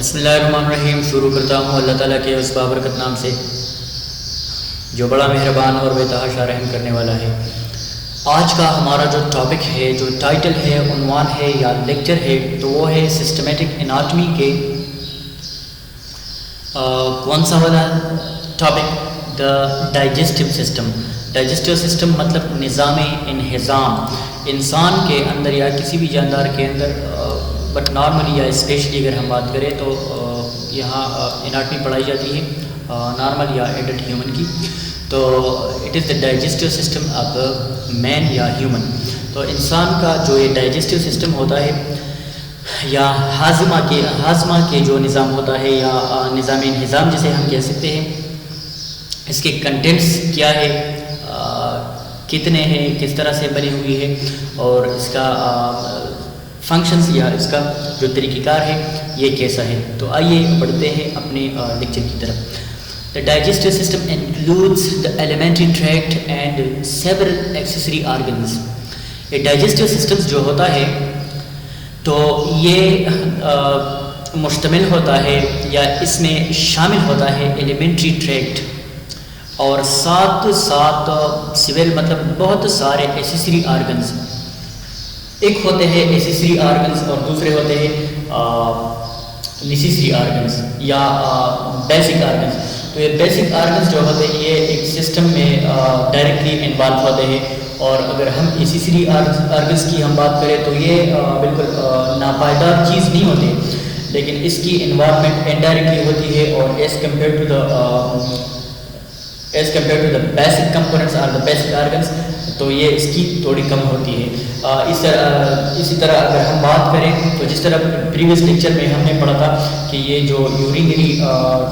بسم اللہ الرحمن الرحیم. شروع کرتا ہوں اللہ تعالیٰ کے اس بابرکت نام سے جو بڑا مہربان اور بے تحاشا رحم کرنے والا ہے. آج کا ہمارا جو ٹاپک ہے، جو ٹائٹل ہے، عنوان ہے یا لیکچر ہے، تو وہ ہے سسٹمیٹک اناٹمی کے کون سا والا ٹاپک؟ دا ڈائجسٹو سسٹم. ڈائجسٹو سسٹم مطلب نظام انہضام. انسان کے اندر یا کسی بھی جاندار کے اندر، بٹ نارملی یا اسپیشلی اگر ہم بات کریں تو یہاں اناٹمی پڑھائی جاتی ہے نارمل یا ایڈلٹ ہیومن کی. تو it is the digestive system of man یا ہیومن. تو انسان کا جو یہ ڈائجسٹو سسٹم ہوتا ہے یا ہاضمہ کے جو نظام ہوتا ہے یا نظام انہضام جسے ہم کہہ سکتے ہیں، اس کے کنٹینٹس کیا ہے، کتنے ہیں، کس طرح سے بنی ہوئی ہے، اور اس کا فنکشنز یا اس کا جو طریقہ کار ہے یہ کیسا ہے. تو آئیے بڑھتے ہیں اپنے لیکچر کی طرف. The digestive system includes the alimentary tract and several accessory organs. یہ digestive systems جو ہوتا ہے تو یہ مشتمل ہوتا ہے یا اس میں شامل ہوتا ہے alimentary tract اور ساتھ سیول مطلب بہت سارے accessory organs. ایک ہوتے ہیں ایسیسری آرگنز اور دوسرے ہوتے ہیں نیسیسری آرگنز یا بیسک آرگنز. تو یہ بیسک آرگنز جو ہوتے ہیں یہ ایک سسٹم میں ڈائریکٹلی انوالو ہوتے ہیں، اور اگر ہم ایسیسری آرگنز کی ہم بات کریں تو یہ بالکل ناپائیدار چیز نہیں ہوتی، لیکن اس کی انوالومنٹ انڈائریکٹلی ہوتی ہے، اور as compare to the basic components اور دا بیسک آرگنز تو یہ اس کی تھوڑی کم ہوتی ہے. اسی طرح اگر ہم بات کریں تو جس طرح پریویس لیکچر میں ہم نے پڑھا تھا کہ یہ جو یورینری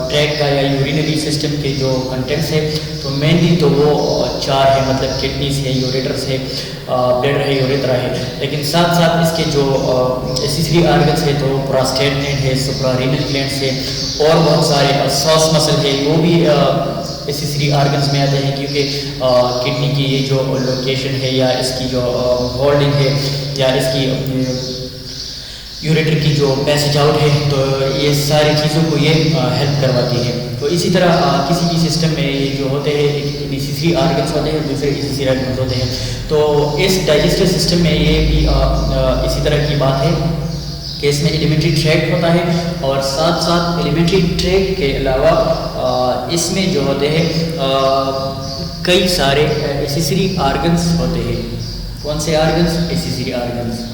ٹریک کا یا یورینری سسٹم کے جو کنٹینٹس ہے تو مینلی تو وہ چار ہے، مطلب کڈنیز ہے، یوریٹرس ہے، بلیڈر ہے، یوریترا ہے. لیکن ساتھ ساتھ اس کے جو ایسیسری آرگنس ہے تو پراسٹیٹ گلینڈ ہے، سپرارینل گلینڈس ہے، اور بہت سارے ساس مسل ہے، وہ بھی ایسیسری آرگنز میں آتے ہیں، کیونکہ کڈنی کی یہ جو لوکیشن ہے یا اس کی جو ہولڈنگ ہے یا اس کی یوریٹر کی جو پیسج آؤٹ ہے تو یہ ساری چیزوں کو یہ ہیلپ کرواتی ہے. تو اسی طرح کسی بھی سسٹم میں یہ جو ہوتے ہیں ایک ایسیسری آرگنس ہوتے ہیں، دوسرے ایسیسری آرگنس ہوتے ہیں. تو اس ڈائجسٹو سسٹم میں یہ بھی اسی طرح کی بات ہے کہ اس میں ایلیمنٹری ٹریکٹ ہوتا ہے، اور ساتھ ساتھ ایلیمنٹری ٹریکٹ کے علاوہ اس میں جو ہوتے ہیں کئی سارے ایسیسری آرگنز ہوتے ہیں. کون سے organs? Accessory organs.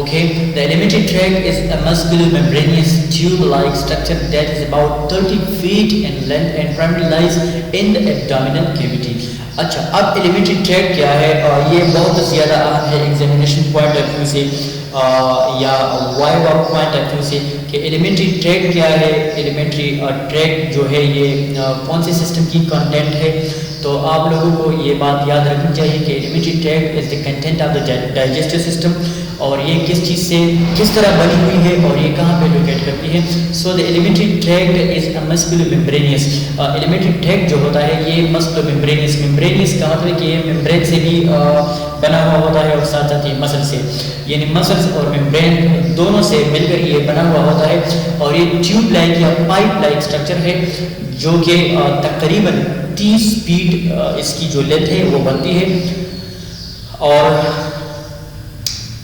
Okay, the alimentary tract is a muscular membranous tube-like structure that is about 30 feet in length and primarily lies in the abdominal cavity. اچھا، اب ایلیمنٹری ٹریکٹ کیا ہے؟ یہ بہت زیادہ اہم ہے ایگزامینیشن پوائنٹ آف ویو سے یا وائوا پوائنٹ آف ویو سے کہ ایلیمنٹری ٹریکٹ کیا ہے. ایلیمنٹری ٹریکٹ جو ہے یہ کون سے سسٹم کی کنٹینٹ ہے؟ تو آپ لوگوں کو یہ بات یاد رکھنی چاہیے کہ elementary tracked is the content of the digestive system, اور یہ کس چیز سے کس طرح بنی ہوئی ہے اور یہ کہاں پہ لوکیٹ کرتی ہے. سو دا ایلیمنٹری ٹریکٹ از اے مسکولو ممبرینیس. ایلیمنٹری ٹریکٹ جو ہوتا ہے یہ مسکولو ممبرینیس کا مطلب کہ یہ ممبرین سے بھی بنا ہوا ہوتا ہے اور ساتھ ساتھ یہ مسل سے، یعنی مسلس اور ممبرین دونوں سے مل کر یہ بنا ہوا ہوتا ہے. اور یہ ٹیوب لائک یا پائپ لائک اسٹرکچر ہے جو کہ تقریباً 30 فیٹ اس کی جو لینتھ ہے وہ بنتی ہے، اور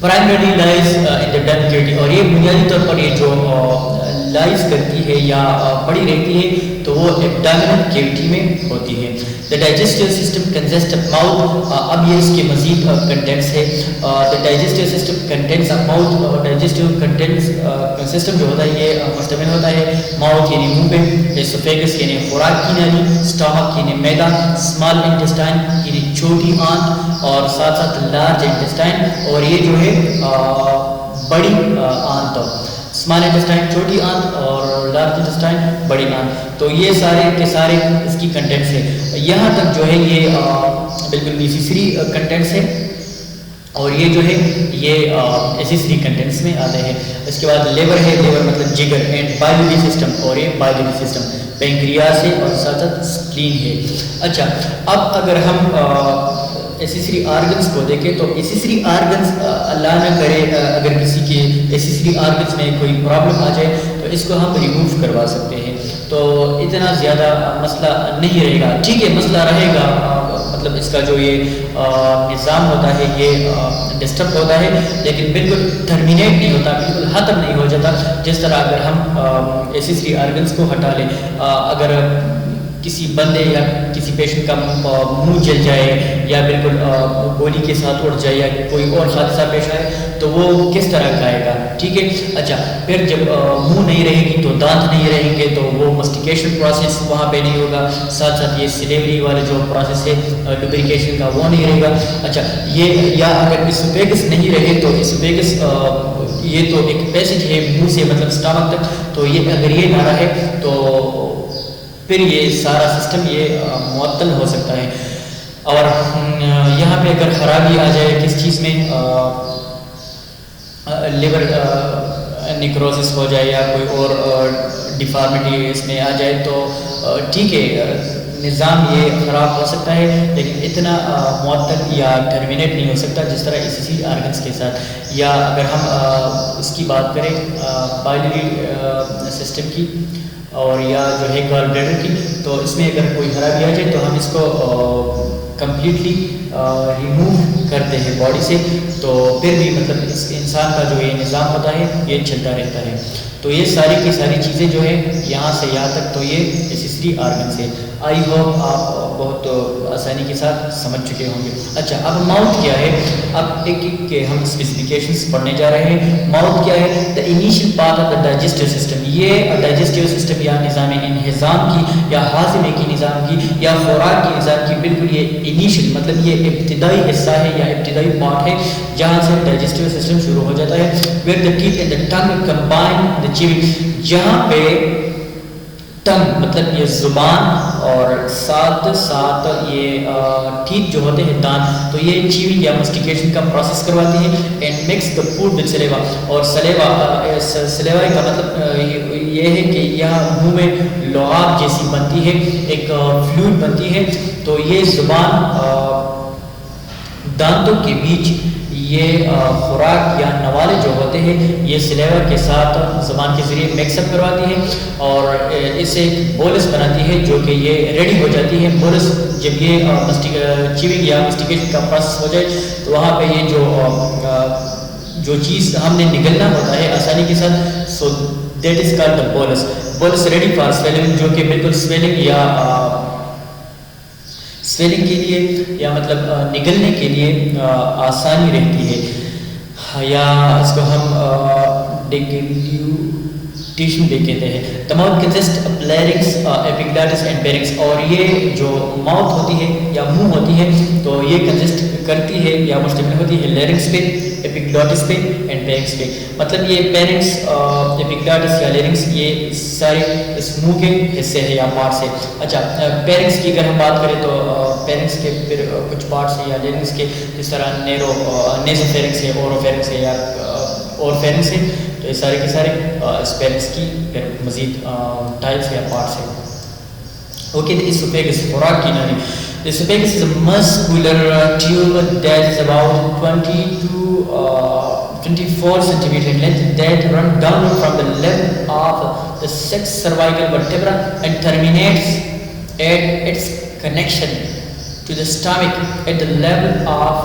پرائمری لائز ان دا ڈن کیوٹی. اور یہ بنیادی طور پر یہ جو لائز کرتی ہے یا پڑی رہتی ہے تو وہ ایبڈامنل کیوٹی میں ہوتی ہے. The digestive system consist of mouth. اب یہ اس کے مزید کنٹینٹس ہے. The digestive system contents of mouth. Digestive contents system جو ہوتا ہے یہ مشتمل ہوتا ہے ماؤتھ یعنی منہ پہ، اسوفیگس یعنی خوراک کی نالی، اسٹامک یعنی میدا، اسمال انٹسٹائن یعنی چھوٹی آنت، اور ساتھ ساتھ لارج انٹسٹائن، اور یہ جو ہے بڑی آنت. اسمال انٹسٹائن چھوٹی آنت اور لارج انٹسٹائن بڑی آنت. تو یہ سارے کے سارے اس کی کنٹینٹس ہیں. یہاں تک جو ہے یہ بالکل نیسیسری کنٹینٹس ہے، اور یہ جو ہے یہ ایسیسری کنٹینٹس میں آتے ہیں. اس کے بعد لیور ہے، لیور مطلب جگر، اینڈ بائیلری سسٹم، اور یہ بائیلری سسٹم پینکریاس ہے، اور ساتھ ساتھ اسپلین ہے. اچھا، اب اگر ہم ایسیسری آرگنز کو دیکھیں تو ایسیسری آرگنز اللہ نہ کرے اگر کسی کے ایسیسری آرگنس میں کوئی پرابلم آ جائے تو اس کو ہم ریموو کروا سکتے ہیں. تو اتنا زیادہ مسئلہ نہیں رہے گا. ٹھیک ہے مسئلہ رہے گا, مطلب اس کا جو یہ نظام ہوتا ہے یہ ڈسٹرب ہوتا ہے, لیکن بالکل ٹرمینیٹ نہیں ہوتا, بالکل ختم نہیں ہو جاتا. جس طرح اگر ہم ایسیسری آرگنس کو ہٹا لیں, اگر کسی بندے یا کسی پیشنٹ کا منہ جل جائے یا بالکل گولی کے ساتھ اڑ جائے یا کوئی اور حادثہ پیش آئے تو وہ کس طرح کھائے گا. ٹھیک ہے. اچھا پھر جب منہ نہیں رہے گی تو دانت نہیں رہیں گے تو وہ مسٹیکیشن پروسیس وہاں پہ نہیں ہوگا. ساتھ ساتھ یہ سلیوری والا جو پروسیس ہے لوبریکیشن کا وہ نہیں رہے گا. اچھا یہ یا اگر اسوفیگس نہیں رہے تو اسوفیگس یہ تو ایک پیسج ہے منہ سے مطلب اسٹامک تک, تو یہ اگر یہ نہ رہے تو پھر یہ سارا سسٹم یہ معطل ہو سکتا ہے. اور یہاں پہ اگر خرابی آ جائے کس چیز میں, لیور نیکروسس ہو جائے یا کوئی اور ڈیفارمیٹی اس میں آ جائے تو ٹھیک ہے نظام یہ خراب ہو سکتا ہے, لیکن اتنا معطل یا ٹرمینیٹ نہیں ہو سکتا جس طرح ایسیسری آرگنس کے ساتھ. یا اگر ہم اس کی بات کریں بائلری سسٹم کی اور یا جو ہے گال بلیڈر کی, تو اس میں اگر کوئی خرابی آ جائے تو ہم اس کو کمپلیٹلی ریموو کرتے ہیں باڈی سے, تو پھر بھی مطلب اس انسان کا جو یہ نظام ہوتا ہے یہ چلتا رہتا ہے. تو یہ ساری کی ساری چیزیں جو ہے یہاں سے یہاں تک تو یہ ایسیسری آرگن سے. آئی ہوپ آپ بہت آسانی کے ساتھ سمجھ چکے ہوں گے. اچھا اب ماؤتھ کیا ہے, اب ایک ایک کے ہم اسپیسیفکیشنس پڑھنے جا رہے ہیں. ماؤتھ کیا ہے, the initial part of the digestive system. یہ ڈائجسٹیو سسٹم یا نظام انہضام کی یا ہاضمے کی نظام کی یا خوراک کی نظام کی بالکل یہ انیشیل مطلب یہ ابتدائی حصہ ہے یا ابتدائی پارٹ ہے جہاں سے ڈائجسٹیو سسٹم شروع ہو جاتا ہے. Where the teeth and the tongue combine the chewing, جہاں پہ ٹنگ مطلب یہ زبان اور ساتھ ساتھ یہ ٹیتھ جو ہوتے ہیں دانت, تو یہ چیونگ یا مسٹیکیشن کا پروسیس کرواتی ہے. And mix the food with saliva, اور سلیوا کا مطلب یہ ہے کہ یہاں منہ میں لعاب جیسی بنتی ہے, ایک فلوئڈ بنتی ہے. تو یہ زبان دانتوں کے بیچ یہ خوراک یا نوالے جو ہوتے ہیں یہ سلیوا کے ساتھ زبان کے ذریعے مکس اپ کرواتی ہے اور اسے بولس بناتی ہے جو کہ یہ ریڈی ہو جاتی ہے. بولس جب یہ چیونگ یا مسٹیکیشن کا پروسیس ہو جائے تو وہاں پہ یہ جو چیز ہم نے نگلنا ہوتا ہے آسانی کے ساتھ, so that is called the bolus. Bolus ready for swallowing, جو کہ بالکل سویلنگ یا سویلنگ کے لیے یا مطلب نگلنے کے لیے آسانی رہتی ہے, یا اس کو ہم ڈیگلیوٹیشن بھی کہتے ہیں. The mouth consists of larynx, epiglottis and pharynx, اور یہ جو ماؤتھ ہوتی ہے یا منہ ہوتی ہے تو یہ کنسسٹ کرتی ہے یا مشتمل ہوتی ہے لیرنکس پہ, ایپیگلوٹس پہ اینڈ پیرنکس پہ. مطلب یہ پیرنکس, ایپیگلوٹس یا لیرنکس یہ سارے اس منہ کے حصے ہیں یا پارٹس ہیں. اچھا پیرنکس کی اگر ہم بات کریں تو پیرنکس کے پھر کچھ پارٹس ہیں یا لیرنکس کے, جس طرح نیزو فیرنکس ہے, اورو فیرنکس ہے یا اور فیرنکس ہے. تو یہ سارے کے سارے اس پیرنکس کی پھر مزید ٹائپس یا پارٹس ہیں. اوکے, اسوفیگس خوراک کی نالی. The esophagus is a muscular tube that is about 20 to 24 centimeter in length that run downward from the level of the 6 cervical vertebra and terminates at its connection to the stomach at the level of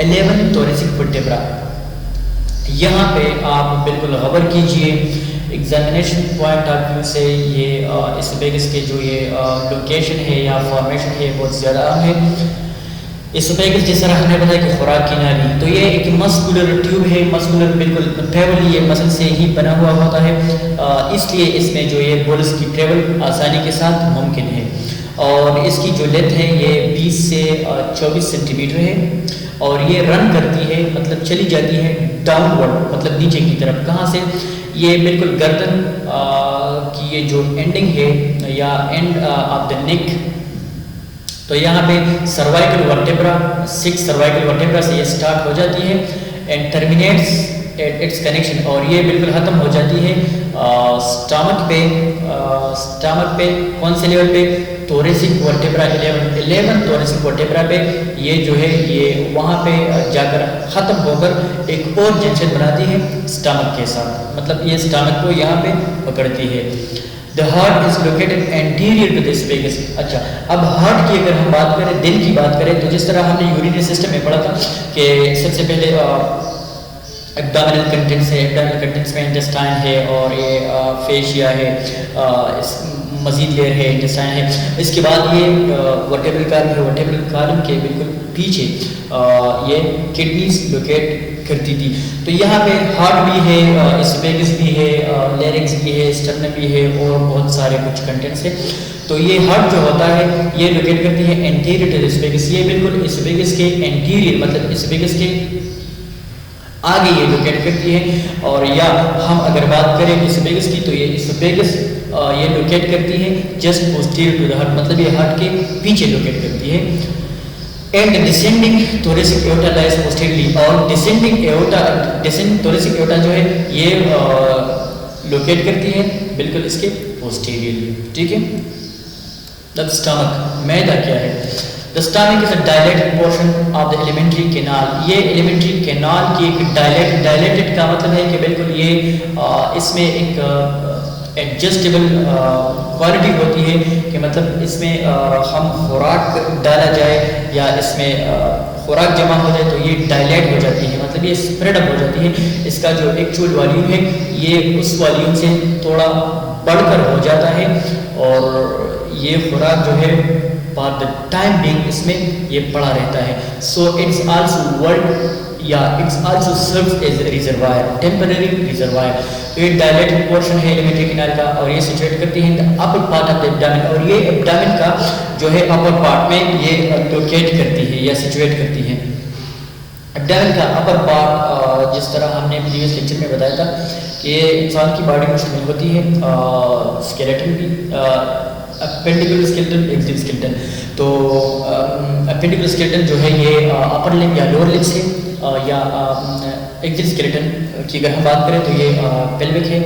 11 thoracic vertebra. یہاں پہ آپ بالکل غور کیجئے, examination point of view سے یہ اسوفیگس کے جو یہ لوکیشن ہے یا فارمیشن ہے بہت زیادہ اہم ہے. اسوفیگس جس طرح ہم نے بتایا کہ خوراک کی نالی, تو یہ ایک مسکولر ٹیوب ہے, مسکولر بالکل ٹریول یہ مسل سے ہی بنا ہوا ہوتا ہے, اس لیے اس میں جو یہ بولس کی ٹریول آسانی کے ساتھ ممکن ہے. اور اس کی جو لیتھ ہے یہ 20 سے 24 سینٹی میٹر ہے اور یہ رن کرتی ہے مطلب چلی جاتی ہے ڈاؤن ورڈ مطلب نیچے کی طرف. کہاں سے؟ یہ بالکل گردن کی یہ جو اینڈنگ ہے یا اینڈ آف دا نیک, تو یہاں پہ سروائکل ورٹیبرا 6 سروائکل ورٹیبرا سے یہ سٹارٹ ہو جاتی ہے and terminates at its connection, اور یہ بالکل ختم ہو جاتی ہے اسٹامک پہ. اسٹامک پہ کون سے لیول پہ؟ thoracic vertebra 11 thoracic vertebra پہ یہ جو ہے یہ وہاں پہ جا کر ختم ہو کر ایک اور جنکشن بناتی ہے اسٹامک کے ساتھ، مطلب یہ اسٹامک کو یہاں پہ پکڑتی ہے. The heart is located anterior to the esophagus. اچھا اب ہارٹ کی اگر ہم بات کریں، دل کی بات کریں، تو جس طرح ہم نے یورینری سسٹم میں پڑھا تھا کہ سب سے پہلے ایبڈامنل کنٹینٹس ہے، ایبڈامنل کنٹینٹس میں انٹسٹائن ہے اور یہ فیشیا ہے، مزید لیئر ہے انٹسٹائن ہے. اس کے بعد یہ ورٹیبرل کالم ہے، ورٹیبرل کالم کے بالکل پیچھے یہ کڈنیز لوکیٹ کرتی تھی. تو یہاں پہ ہارٹ بھی ہے، اسوفیگس بھی ہے، لیرنگس بھی ہے، اسٹرنم بھی ہے اور بہت سارے کچھ کنٹینٹس ہیں. تو یہ ہارٹ جو ہوتا ہے یہ لوکیٹ کرتی ہے اینٹیریئر ٹو اسوفیگس، یہ بالکل اسوفیگس کے اینٹیریئر مطلب اسوفیگس کے آگے یہ لوکیٹ کرتی ہے. اور یا ہم اگر بات کریں اسوفیگس کی تو یہ اسوفیگس یہ لوکیٹ کرتی ہے just posterior to the heart, مطلب یہ ہارٹ کے پیچھے لوکیٹ کرتی ہے. And the descending thoracic aorta lies posteriorly. اور descending thoracic aorta جو ہے یہ لوکیٹ کرتی ہے بالکل اس کے posteriorly. ٹھیک ہے. The stomach، معدہ کیا ہے؟ The stomach is a dilated portion of the alimentary canal. یہ alimentary canal کی ایک dilated کا مطلب ہے کہ بالکل یہ اس میں ایک ایڈجسٹیبل کوالٹی ہوتی ہے کہ مطلب اس میں ہم خوراک ڈالا جائے یا اس میں خوراک جمع ہو جائے تو یہ ڈائلیٹ ہو جاتی ہے، مطلب یہ اسپریڈ اپ ہو جاتی ہے. اس کا جو ایکچوئل والیوم ہے یہ اس والیوم سے تھوڑا بڑھ کر ہو جاتا ہے اور یہ خوراک جو ہے فار دا ٹائم بینگ اس میں یہ پڑا رہتا ہے. سو اٹس آلسو ورلڈ یا it's also serves as a reservoir, temporary reservoir. تو یہ ڈائلیٹڈ پورشن ہے ایلیمنٹری کینال کا اور یہ سچویٹ کرتی ہے upper part of the abdomen, اور یہ ایبڈامن کا جو ہے اپر پارٹ میں یہ لوکیٹ کرتی ہے یا سچویٹ کرتی ہے. ایبڈامن کا اپر پارٹ جس طرح ہم نے پریویس لیکچر میں بتایا تھا کہ انسان کی باڈی مشتمل ہوتی ہے اسکیلیٹن بھی، اپینڈیکولر اسکیلیٹن، ایگزیکٹو اسکیلیٹن. تو اپینڈیکولر اسکیلیٹن جو ہے یہ اپر لمب یا لوور لمب سے یا ایگزیکٹو اسکیلیٹن کی اگر ہم بات کریں تو یہ پیلوک ہے،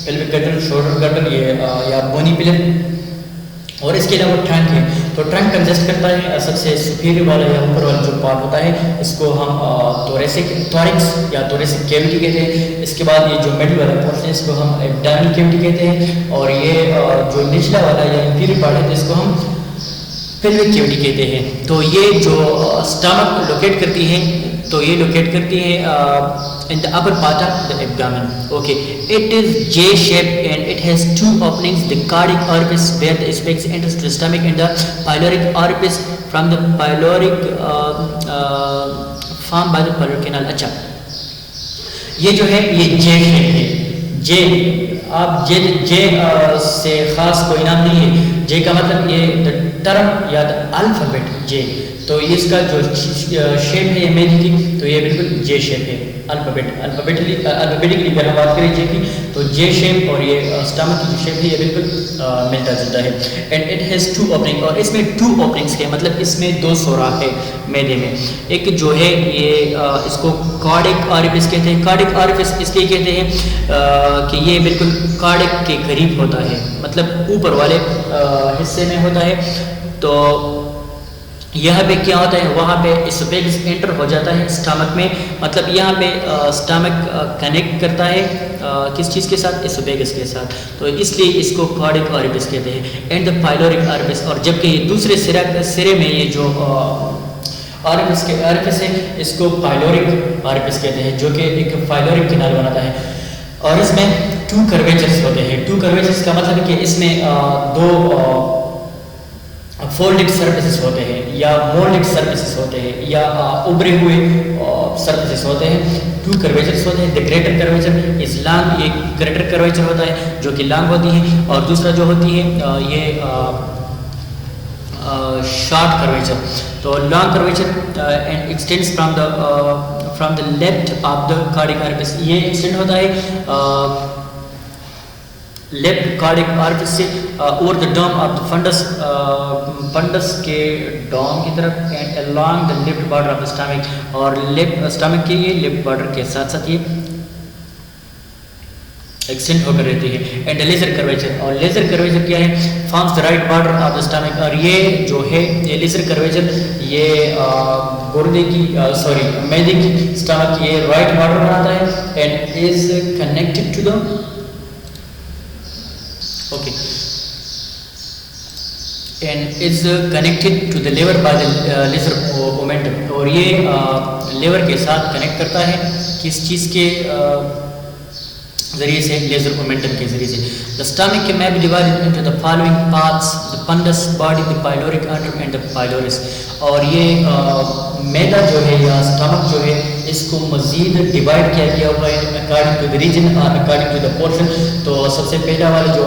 پیلوک گٹر، شولڈر گٹر، یہ یا بونی پلر. اور اس کے علاوہ ٹرنک ہے. تو ٹرنک کنسسٹ کرتا ہے سب سے سپیریئر والا یا اوپر والا جو پارٹ ہوتا ہے اس کو ہم تھورکس یا تھوریسک کیوٹی کہتے ہیں. اس کے بعد یہ جو مڈل والا پورشن ہے اس کو ہم ایبڈامنل کیوٹی کہتے ہیں، اور یہ جو نچلا والا یا انفیریئر پارٹ ہے اس کو ہم پیلوک کیوٹی کہتے ہیں. تو یہ جو اسٹمک لوکیٹ کرتی ہے تو یہ لوکیٹ کرتی ہے in the upper part of the abdomen. Okay, it is J shaped and it has two openings, the cardiac orifice where the esophagus enters to the stomach and the pyloric orifice from the pyloric formed by the pyloric canal. اچھا یہ جو ہے یہ J shape ہے. J آپ J سے خاص کوئی نام نہیں ہے. J کا مطلب یہ the term یا the alphabet J. تو اس کا جو شیپ ہے یہ میری کی تو یہ بالکل جے شیپ ہے. الفابیٹکلی اگر ہم بات کریں جے کی تو جے شیپ اور یہ اسٹمک کی جو شیپ ہے یہ بالکل ملتا جلتا ہے. And it has two opening, اور اس میں ٹو اوپننگس کے مطلب اس میں دو سوراخ ہے میدے میں. ایک جو ہے یہ اس کو کارڈک آریفس کہتے ہیں. کارڈک آریفس اس لیے کہتے ہیں کہ یہ بالکل کارڈک کے قریب ہوتا ہے، مطلب اوپر والے حصے میں ہوتا ہے. تو یہاں پہ کیا ہوتا ہے وہاں پہ اسوفیگس انٹر ہو جاتا ہے اسٹامک میں، مطلب یہاں پہ اسٹامک کنیکٹ کرتا ہے کس چیز کے ساتھ؟ اسوفیگس کے ساتھ. تو اس لیے اس کو کارڈک آریفس کہتے ہیں. اینڈ دا پائلورک آریفس، اور جبکہ یہ دوسرے سرے میں یہ جو آریفس ہے اس کو پائلورک آریفس کہتے ہیں، جو کہ ایک پائلورک کنال بناتا ہے. اور اس میں ٹو کرویچرز ہوتے ہیں. ٹو کرویچرز کا مطلب ہے کہ اس میں دو فولڈڈ سرفیسز ہوتے ہیں یا مولڈڈ سرفیسز ہوتے ہیں یا ابھرے ہوئے سرفیسز ہوتے ہیں. ٹو کرویچرز ہوتے ہیں. The greater curvature is long, یہ گریٹر کرویچر ہوتا ہے جو کہ لانگ ہوتی ہے، اور دوسرا جو ہوتی ہے یہ شارٹ کرویچر. تو long curvature and extends from the left of the cardiac orifice. یہ ایکسٹینڈ ہوتا ہے لیفٹ کارڈک آریفس سے over the dome of the fundus کے ڈوم کی طرف and along the left border of the stomach. اور left stomach کے یہ لیفٹ بارڈر کے ساتھ ساتھ یہ ایکسٹینڈ ہو کر رہتی ہے. اینڈ لیزر کرویچر, اور لیزر کرویچر کیا ہے, forms the right border of the stomach, اور یہ جو ہے یہ لیزر کرویچر یہ گردے کی معدے کی اسٹامک یہ رائٹ بارڈر بناتا ہے. And is connected to the okay and is connected to the liver by the laser momentum, اور یہ لیور کے ساتھ کنیکٹ کرتا ہے کس چیز کے ذریعے سے, لیزر مومنٹم کے ذریعے سے. The stomach may be divided into the following parts: the pundus body, the pyloric artery and the pylorus. اور یہ میدا جو ہے یا اسٹمک جو ہے اس کو مزید ڈیوائڈ کیا گیا ہوا ہے اکارڈنگ ٹو دا ریجن اور اکارڈنگ ٹو دا پورشن. تو سب سے پہلا والا جو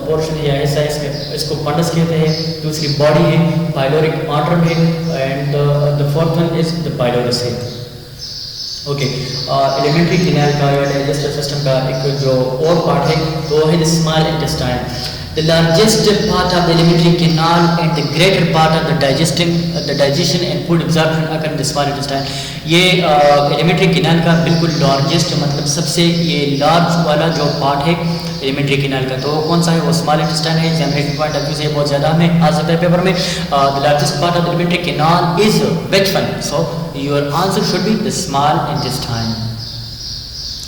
پورشن ہے یا حصہ ہے اس میں اس کو پنڈس کہتے ہیں, دوسری باڈی ہے, پائلورک آرٹر ہے, and the fourth one is the pylorus ہے. اوکے, ایلیمنٹری کینال کا یا ڈائجسٹو سسٹم کا ایک جو اور پارٹ ہے تو وہ ہے the small intestine. The largest part of the alimentary canal and the greater part of the digestion and food absorption occur in the small intestine. یہ ایلیمنٹری کینال کا بالکل لارجسٹ مطلب سب سے یہ لارج والا جو پارٹ ہے ایلیمنٹری کینال کا, تو کون سا ہے, وہ اسمال انٹسٹائن ہے. ایگزامینیشن پوائنٹ آف ویو سے بہت زیادہ ہمیں آ سکتا ہے پیپر میں. the largest part of the alimentary canal is which one? So your answer should be the small intestine.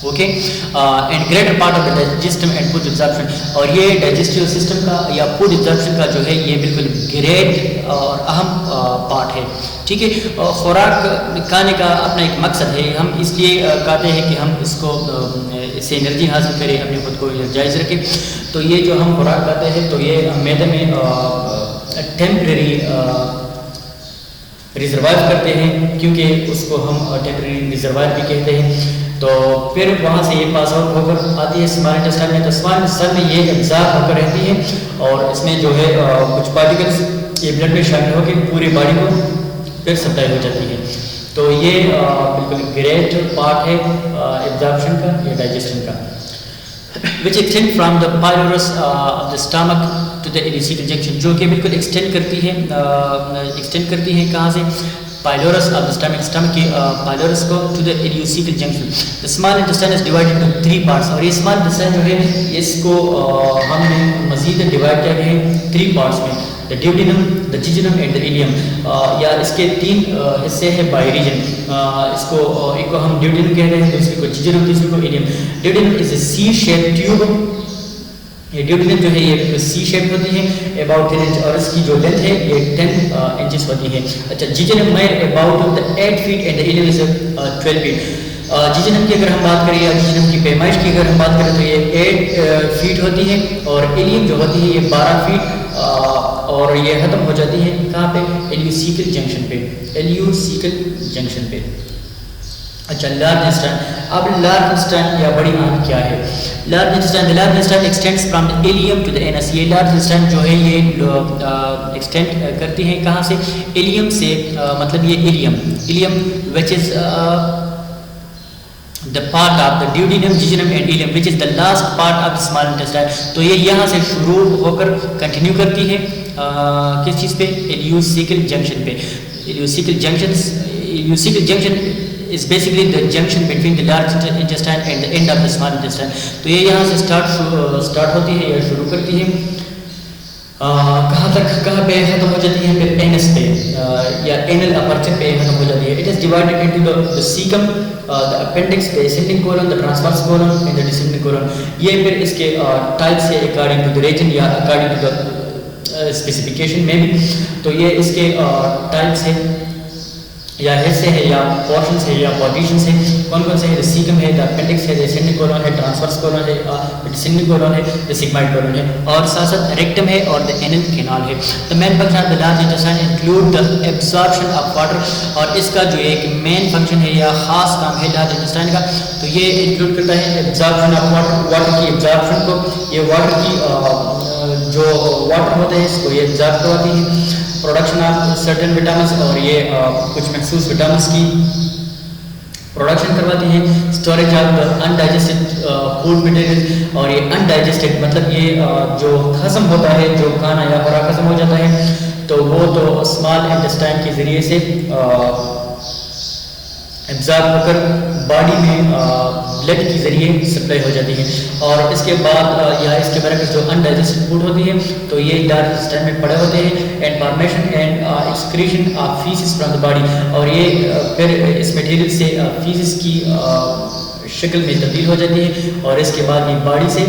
Okay, and greater part of the digestive and food absorption, اور یہ digestive system کا یا food absorption کا جو ہے یہ بالکل great اور اہم پارٹ ہے. ٹھیک ہے, خوراک کھانے کا اپنا ایک مقصد ہے, ہم اس لیے کہتے ہیں کہ ہم اس کو اس سے انرجی حاصل کریں, اپنے خود کو جائز رکھیں. تو یہ جو ہم خوراک کھاتے ہیں تو یہ معدے میں ٹیمپریری ریزروائر کرتے ہیں, کیونکہ اس کو ہم ٹیمپریری ریزروائر بھی کہتے ہیں. تو پھر وہاں سے یہ پاس آؤٹ ہو کر آتی ہے اسمال انٹسٹائن میں. تو اسمال انٹسٹائن میں یہ ابزارب ہو کر رہتی ہے اور اس میں جو ہے کچھ پارٹیکلس یہ بلڈ میں شامل ہو کے پوری باڈی کو پھر سپلائی ہو جاتی ہے. تو یہ بالکل گریٹ پارٹ ہے ایبزارپشن کا یا ڈائجیشن کا. which extend from the pylorus of the stomach to the ileocecal junction, جو کہ بالکل ایکسٹینڈ کرتی ہے کہاں سے, pylorus of the stomach کی pylorus کو to the ileocecal junction. The small intestine is divided into 3 parts, اور یہ small intestine جو ہے اس کو ہم نے مزید ڈیوائڈ کیا گیا ہے 3 parts میں, the duodenum, the jejunum and the ileum. یا اس کے 3 حصے ہیں بائی ریجن. اس کو ایک کو ہم duodenum کہہ رہے ہیں, دوسری کو jejunum, تیسری کو ileum. Duodenum is a C-shaped tube. یہ ڈیوڈینم جو ہے یہ سی شیپ ہوتی ہے اباؤٹ 10 انچ, اور اس کی جو لینتھ ہے یہ 10 انچز ہوتی ہے. اچھا, جیجنم میں about 8 feet and ileum is 12 feet. Jejunum کی اگر ہم بات کریں یا جیجنم کی پیمائش کی اگر ہم بات کریں تو یہ 8 فیٹ ہوتی ہے, اور ایلیم جو ہوتی ہے یہ 12 فیٹ, اور یہ ختم ہو جاتی ہے کہاں پہ, ایلیوسیکل جنکشن پہ, ایلیوسیکل جنکشن پہ. اچھا, لارج انٹسٹائن. اب لارج انٹسٹائن یا بڑی آنت کیا ہے؟ Large intestine extends from the ileum to the anus. یہ لارج انٹسٹائن جو ہے یہ ایکسٹینڈ کرتی ہے کہاں سے, ایلیم سے, مطلب یہ ایلیم which is the part of the duodenum, jejunum and ileum, which is the last part of the small intestine. تو یہ یہاں سے شروع ہو کر کنٹینیو کرتی ہے کس چیز پہ, ایلیوسیکل جنکشن پہ. ایلیوسیکل junction is basically the junction between the large intestine and the end of the small intestine. تو یہ یہاں سے سٹارٹ ہوتی ہے یا شروع کرتی ہے, کہاں پہ ختم ہو جاتی ہے, پھر اینس پہ یا اینل اپرچر پہ ختم ہو جاتی ہے. It is divided into the cecum, the appendix, the ascending colon, the transverse colon and the descending colon. یہ پھر اس کے ٹائپس ہے according to the region یا according to the specification میں بھی. تو یہ اس کے ٹائپس ہے یا حصے ہے یا پورشنس ہے یا پارٹیشنس ہیں. کون کون سے ہے؟ سیکم ہے, اپینڈکس ہے, اسینڈنگ کولون ہے, ٹرانسورس کولون ہے, ڈسینڈنگ کولون ہے, سیگمائڈ کولون ہے, اور ساتھ ساتھ ریکٹم ہے اور اینل کینال ہے. The main function of the large intestine include the absorption of water. اور اس کا جو ایک مین فنکشن ہے یا خاص کام ہے لارج انٹسٹائن کا, تو یہ انکلوڈ کرتا ہے absorption of water, واٹر کی absorption کو. یہ واٹر کی جو واٹر ہوتا ہے اس کو یہ absorb کرواتی ہے, پروڈکشن آف سرٹن وٹامنس, اور یہ کچھ مخصوص وٹامنس کی پروڈکشن کرواتی ہیں. اسٹوریج آف انڈائجسٹڈ فوڈ مٹیریل, اور یہ انڈائجسٹڈ مطلب یہ جو ہضم ہوتا ہے, جو کھانا یا خوراک ہضم ہو جاتا ہے تو وہ تو اسمال انٹسٹائن کے ذریعے سے ایبزارب ہو کر باڈی میں بلڈ کے ذریعے سپلائی ہو جاتی ہے. اور اس کے بعد یا اس کے برعکس جو انڈائجسٹڈ فوڈ ہوتی ہے تو یہ ڈارک انٹسٹائن میں پڑے ہوتے ہیں and formation and excretion of phases from the body, اور یہ پھر اس میٹیریل سے فیسز کی شکل میں تبدیل ہو جاتی ہے اور اس کے بعد یہ باڈی سے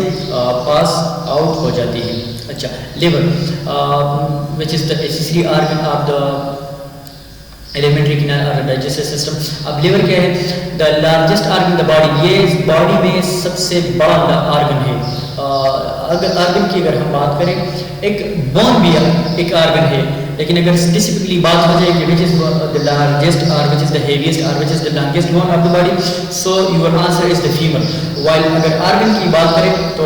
پاس آؤٹ ہو جاتی ہے. اچھا, liver which is the accessory organ of the alimentary canal اور ڈائجسٹو سسٹم. اب لیور کیا ہے؟ The largest organ the body, یہ باڈی میں سب سے بڑا آرگن ہے. اگر آرگن کی اگر ہم بات کریں, ایک بون بھی ایک آرگن ہے, لیکن اگر اسپیسیفکلی بات ہو جائے کہ وچ از دا لارجسٹ اور وچ از دا ہیویسٹ اور which is the longest bone of the body, so your answer is the femur. While اگر آرگن کی بات کریں تو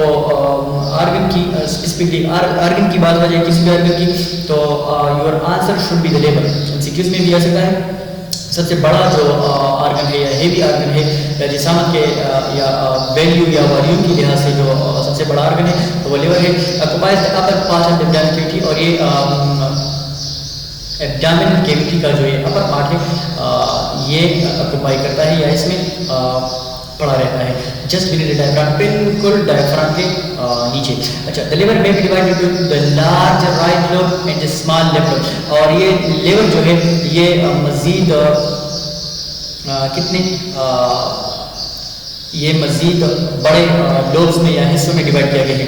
آرگن کی اسپیسیفکلی آرگن کی بات ہو جائے کسی بھی آرگن کی تو your answer should be the liver. MCQs میں بھی آ سکتا ہے. سب سے بڑا جو آرگن ہے یا ہیوی آرگن ہے یا جسامت کے یا ویلیو یا والیوم کی لحاظ سے جو سب سے بڑا آرگن ہے تو وہ لیور ہے. Occupies the upper part of the abdominal cavity, اور یہ ایبڈومینل کیویٹی کا جو یہ اپر پارٹ ہے یہ آکوپائی کرتا ہے یا اس میں پڑا رہتا ہے جسٹ بینیتھ دا ڈایافرام, بالکل ڈایافرام کے نیچے. اچھا, the liver may be divide into the large right lobe and the small left lobe, اور یہ لیور جو ہے یہ مزید کتنے یہ مزید بڑے لوبس میں یا حصوں میں ڈیوائڈ کیا گیا ہے.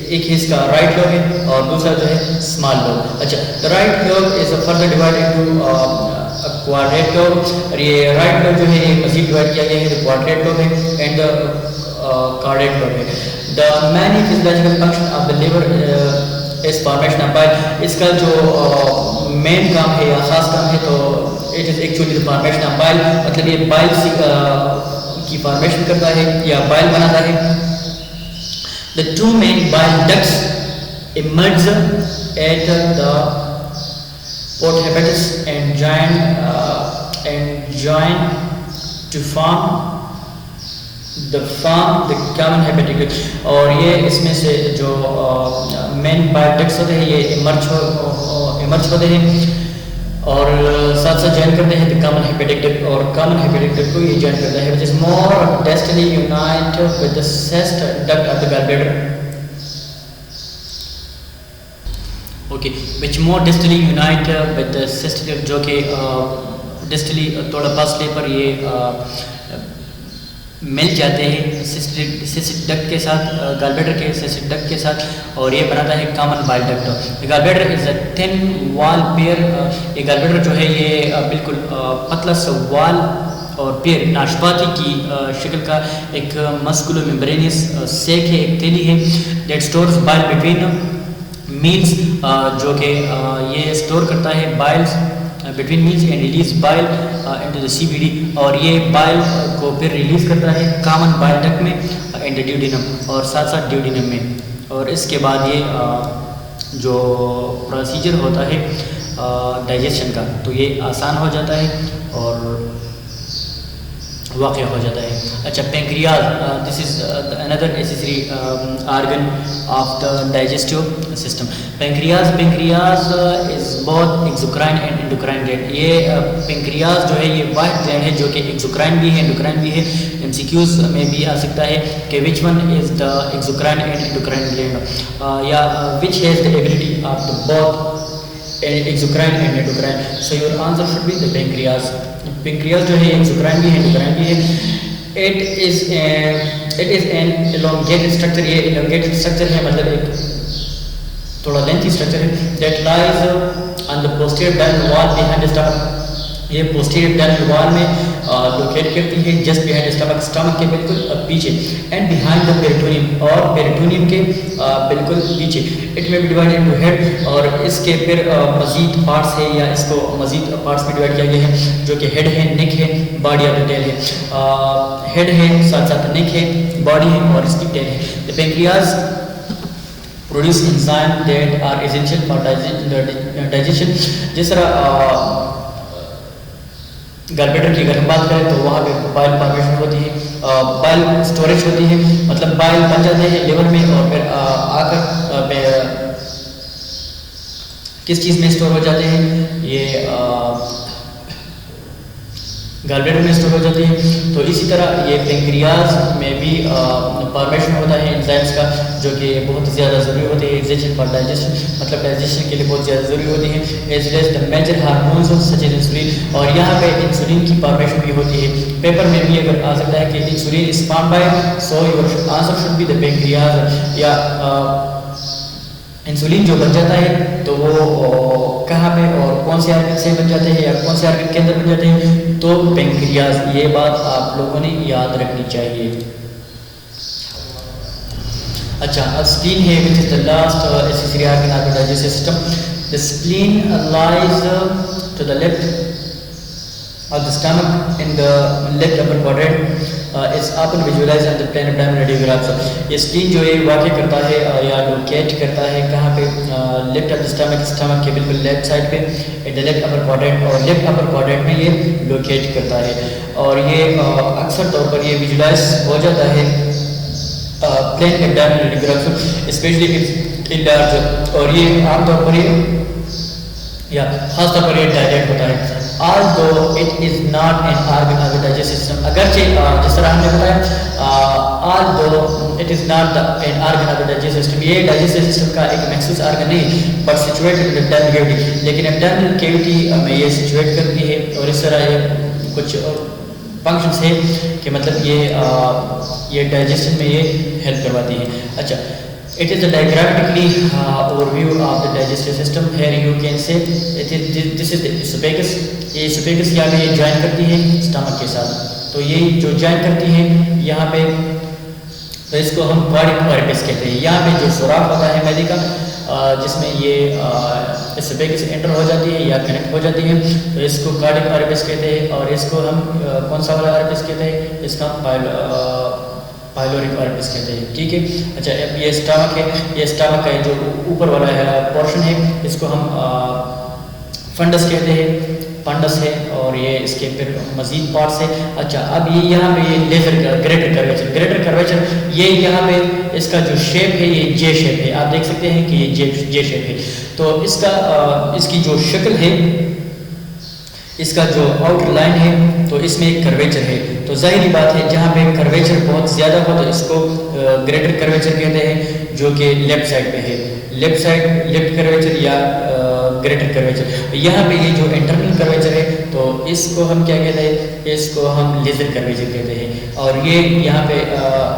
ایک حصہ کا رائٹ لوب ہے اور دوسرا جو ہے اسمال لوب. اچھا, the right lobe is further divide into quadrate lobe, اور یہ رائٹ لوب جو ہے یہ مزید ڈیوائڈ کیا گیا ہے کوارٹریٹ لوب ہے اینڈ کارڈیٹ لوب ہے. The main physiological function of the liver is formation of bile, اس کا جو مین کام ہے یا خاص کام ہے تو it is actually the formation of bile, مطلب یہ بائل کی فارمیشن کرتا ہے یا بائل بناتا ہے. The two main bile ducts emerge at the port habitus and join to form the common habitus, اور یہ اس میں سے جو مین بائل ڈکٹس ہوتے ہیں یہ ایمرج ہوتے ہیں اور ساتھ ساتھ جوائن کرتے ہیں کامن ہیپیٹک ڈکٹ, اور کامن ہیپیٹک ڈکٹ کو یہ جوائن کرتا ہے which is more distally united with the cyst duct of the gallbladder. Okay, which more distally unite with the cyst duct, جو کہ distally تھوڑا فاصلے پر یہ مل جاتے ہیں سسٹک ڈکٹ کے ساتھ, گال بلیڈر کے سسٹک ڈکٹ کے ساتھ, اور یہ بناتا ہے کامن بائل ڈکٹ. گال بلیڈر از اے تھن وال پیئر, یہ گال بلیڈر جو ہے یہ بالکل پتلا سا وال اور پیئر ناشپاتی کی شکل کا ایک مسکولو ممبرینس سیک ہے, ایک تیلی ہے, that stores bile between meals, جو کہ یہ اسٹور کرتا ہے biles between meals and release bile into the CBD, اور یہ بائل کو پھر ریلیز کرتا ہے کامن بائل ڈکٹ میں اینڈ ڈیوڈینم اور ساتھ ساتھ ڈیوڈینم میں. اور اس کے بعد یہ جو پروسیجر ہوتا ہے ڈائجیشن کا تو یہ آسان ہو جاتا ہے اور واقع ہو جاتا ہے. اچھا, pancreas, this is another accessory organ of the digestive system. Pancreas is both exocrine and endocrine gland. یہ پینکریاز جو ہے یہ واحد گلینڈ ہے جو کہ ایکزوکرائن بھی ہے انڈوکرائن بھی ہے. MCQs میں بھی آ سکتا ہے کہ which one is the exocrine and endocrine gland, یا which has the ability of the both exocrine and endocrine. So your answer should be the pancreas. Pancreas جو ہے ایکزوکرائن بھی ہے انڈوکرائن بھی ہے. It is an elongated structure, یہ elongated structure ہے مطلب ایک تھوڑا lengthy structure ہے, that lies on the posterior abdominal wall behind the stomach. یہ posterior abdominal wall میں locate کرتی ہے just behind the stomach, stomach کے بالکل پیچھے, and behind the peritoneum, اور peritoneum کے بالکل پیچھے. It may be divided into head, اور اس کے پھر مزید parts ہے یا اس کو مزید parts میں ڈیوائڈ کیا گیا ہے جو کہ head ہے, neck ہے, body of the tail ہے. head ہے, ساتھ ساتھ neck ہے, body ہے اور اس کی tail ہے. The pancreas produce enzymes that are essential for digestion. جس طرح گال بلیڈر کی اگر ہم بات کریں تو وہاں پہ بائل فارمیشن ہوتی ہے, بائل اسٹوریج ہوتی ہے, مطلب بائل بن جاتے ہیں لیور میں اور پھر آ کر کس چیز میں اسٹور ہو جاتے ہیں, یہ گال بلیڈر میں اسٹور ہو جاتی ہے. تو اسی طرح یہ پینکریاز میں بھی فارمیشن ہوتا ہے انزائمس کا جو کہ بہت زیادہ ضروری ہوتی ہے ایگزیشن فار ڈائجیشن، مطلب ڈائجیشن کے لیے بہت زیادہ ضروری ہوتی ہے. As well as the major hormones such as insulin, اور یہاں پہ انسولین کی فارمیشن بھی ہوتی ہے. پیپر میں بھی اگر آ سکتا ہے کہ insulin is formed by, so your answer should be the pancreas. یا انسولین جو بن جاتا ہے تو وہ کہاں پہ اور کون سے آرگن سے بن جاتے ہیں یا کون سے آرگن کے اندر بن جاتے ہیں؟ تو پینکریاز. یہ بات آپ لوگوں نے یاد رکھنی چاہیے. اچھا، اب spleen ہے which is the last accessory organ of the digestive system. The spleen lies to the left of the stomach in the left upper quadrant. It's often visualized on the plane of diamond radiographs. یہ spleen جو ہے واقع کرتا ہے یا locate کرتا ہے کہاں پہ؟ لیفٹ آف دا اسٹمک کے بالکل لیفٹ سائڈ پہ ان دا لیفٹ اپر کوارٹرنٹ، اور لیفٹ اپر کوارٹرنٹ میں یہ لوکیٹ کرتا ہے. اور یہ اکثر طور پر یہ ویژولائز ہو جاتا ہے plain abdominal radiograph especially in large, اور یہ عام طور پر یا خاص طور پر یہ ڈائلیٹ ہوتا ہے. although it is not an organ of the digestive system، اگرچہ جس طرح ہم نے بتایا although it is not an organ of the digestive system، یہ digestive system کا ایک مخصوص آرگن نہیں، but situated in the abdominal cavity، لیکن abdominal cavity میں یہ سچویٹ کرتی ہے. اور اس طرح یہ کچھ فنکشنس ہے کہ مطلب یہ ڈائجیشن میں یہ ہیلپ کرواتی ہے. اچھا، it is a diagrammatically overview of the digestive system. Here you can say this is the esophagus. یہ esophagus یہاں پہ یہ جوائن کرتی ہے stomach کے ساتھ. تو یہ جو جوائن کرتی ہے یہاں پہ، تو اس کو ہم کارڈک آریپس کہتے ہیں. یہاں پہ جو سوراخ ہوتا ہے معدے کا جس میں یہ اسوفیگس انٹر ہو جاتی ہے یا کنیکٹ ہو جاتی ہے، تو اس کو کارڈک آریپس کہتے ہیں. اور اس کو ہم کون سا والا آریپس کہتے ہیں؟ اس کا پائلورک آریپس کہتے ہیں. ٹھیک ہے. اچھا، اب یہ اسٹامک ہے، یہ اسٹامک کا جو اوپر والا ہے پورشن ہے اس کو ہم فنڈس کہتے ہیں، فنڈس ہے. اور یہ اس کے پھر مزید پارٹس ہے. اچھا، اب یہ یہاں پہ یہ لیزر گریٹر کرویچر یہ یہاں پہ اس کا جو شیپ ہے یہ جے شیپ ہے. آپ دیکھ سکتے ہیں کہ یہ جے شیپ ہے. تو اس کی جو شکل ہے، اس کا جو آؤٹر لائن ہے تو اس میں ایک کرویچر ہے. تو ظاہری بات ہے جہاں پہ کرویچر بہت زیادہ ہو تو اس کو گریٹر کرویچر کہتے ہیں، جو کہ لیفٹ سائڈ پہ ہے. لیفٹ سائڈ لیفٹ کرویچر یا گریٹر کرویچر. یہاں پہ یہ جو انٹرنل کرویچر ہے تو اس کو ہم کیا کہتے ہیں؟ اس کو ہم لیزر کرویچر کہتے ہیں. اور یہ یہاں پہ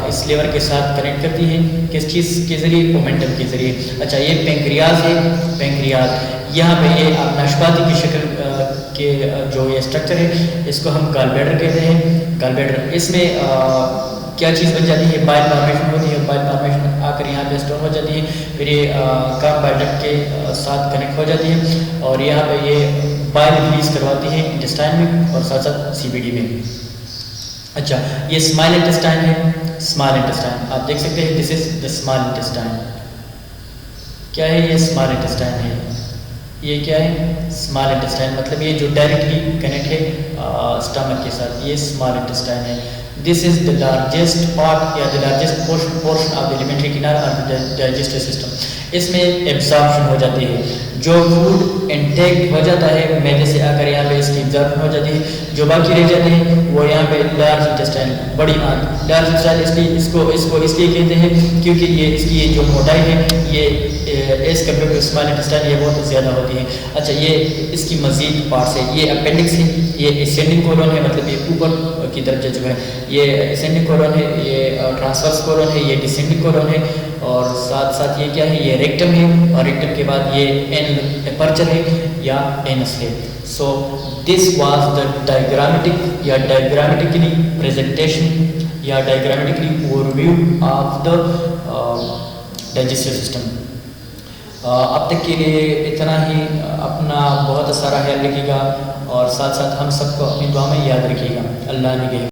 اس لیور کے ساتھ کنیکٹ کرتی ہے کس چیز کے ذریعے؟ مومنٹم کے ذریعے. اچھا، یہ پینکریاز ہے. پینکریاز یہاں پہ یہ ناشپاتی کی شکل کے جو یہ اسٹرکچر ہے اس کو ہم گال بلیڈر کہتے ہیں. گال بلیڈر اس میں کیا چیز بن جاتی ہے؟ بائل فارمیشن ہوتی ہے. بائل فارمیشن آ کر یہاں پہ اسٹور ہو جاتی ہے، پھر یہ کام بائلڈکٹ کے ساتھ کنیکٹ ہو جاتی ہے اور یہاں پہ یہ بائل ریلیز کرواتی ہے انٹسٹائن میں اور ساتھ ساتھ سی بی ڈی میں. اچھا، یہ اسمال انٹسٹائن ہے. اسمال انٹسٹائن آپ دیکھ سکتے ہیں، دس از دا اسمال انٹسٹائن. کیا ہے یہ؟ اسمال انٹسٹائن ہے. یہ کیا ہے؟ اسمال انٹسٹائن، مطلب یہ جو ڈائریکٹلی کنیکٹ ہے اسٹمک کے ساتھ، یہ اسمال انٹسٹائن ہے. This is the largest part یا the largest portion of the alimentary canal or the digestive system. اس میں ایبزارپشن ہو جاتی ہے، جو فوڈ انٹیک ہو جاتا ہے معدے سے آ کر یہاں پہ اس کی ایبزارپشن ہو جاتی ہے. جو باقی رہ جاتے ہیں وہ یہاں پہ لارج انٹسٹائن، بڑی آنت. لارج انٹسٹائن اس لیے کہتے ہیں کیونکہ یہ اس کی جو موٹائی ہے یہ as compare to small intestine یہ بہت زیادہ ہوتی ہے. اچھا، یہ اس کی مزید پارٹس ہے. یہ اپینڈکس ہے، یہ اسینڈنگ کولون ہے، مطلب یہ اوپر کی درجہ جو ہے یہ اسینڈنگ کولون ہے، یہ ٹرانسورس کولون ہے، یہ ڈسینڈنگ کولون ہے. اور ساتھ ساتھ یہ کیا ہے؟ یہ ریکٹم ہے. اور ریکٹم کے بعد یہ اپرچر ہے یا اینس ہے. سو دس واز دا ڈائیگرامیٹک یا ڈائیگرامیٹکلی پریزنٹیشن یا diagrammatically overview of the digestive system. اب تک کے لیے اتنا ہی. اپنا بہت سارا خیال رکھیے گا اور ساتھ ساتھ ہم سب کو اپنی دعا میں یاد رکھیے گا. اللہ نے